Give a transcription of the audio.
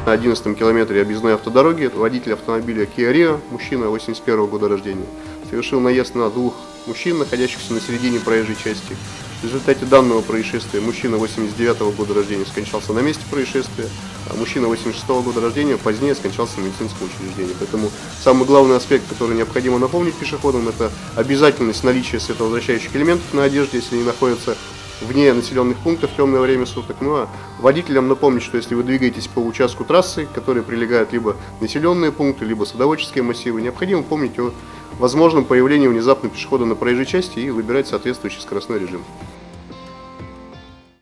На 11 километре объездной автодороги водитель автомобиля Kia Rio, мужчина 81 года рождения, совершил наезд на двух мужчин, находящихся на середине проезжей части. В результате данного происшествия мужчина 89 года рождения скончался на месте происшествия, а мужчина 86 года рождения позднее скончался в медицинском учреждении. Поэтому самый главный аспект, который необходимо напомнить пешеходам, это обязательность наличия световозвращающих элементов на одежде, если они находятся вне населенных пунктов в темное время суток. Ну а водителям напомнить, что если вы двигаетесь по участку трассы, которые прилегают либо населенные пункты, либо садоводческие массивы, необходимо помнить о возможном появлении внезапно пешехода на проезжей части и выбирать соответствующий скоростной режим.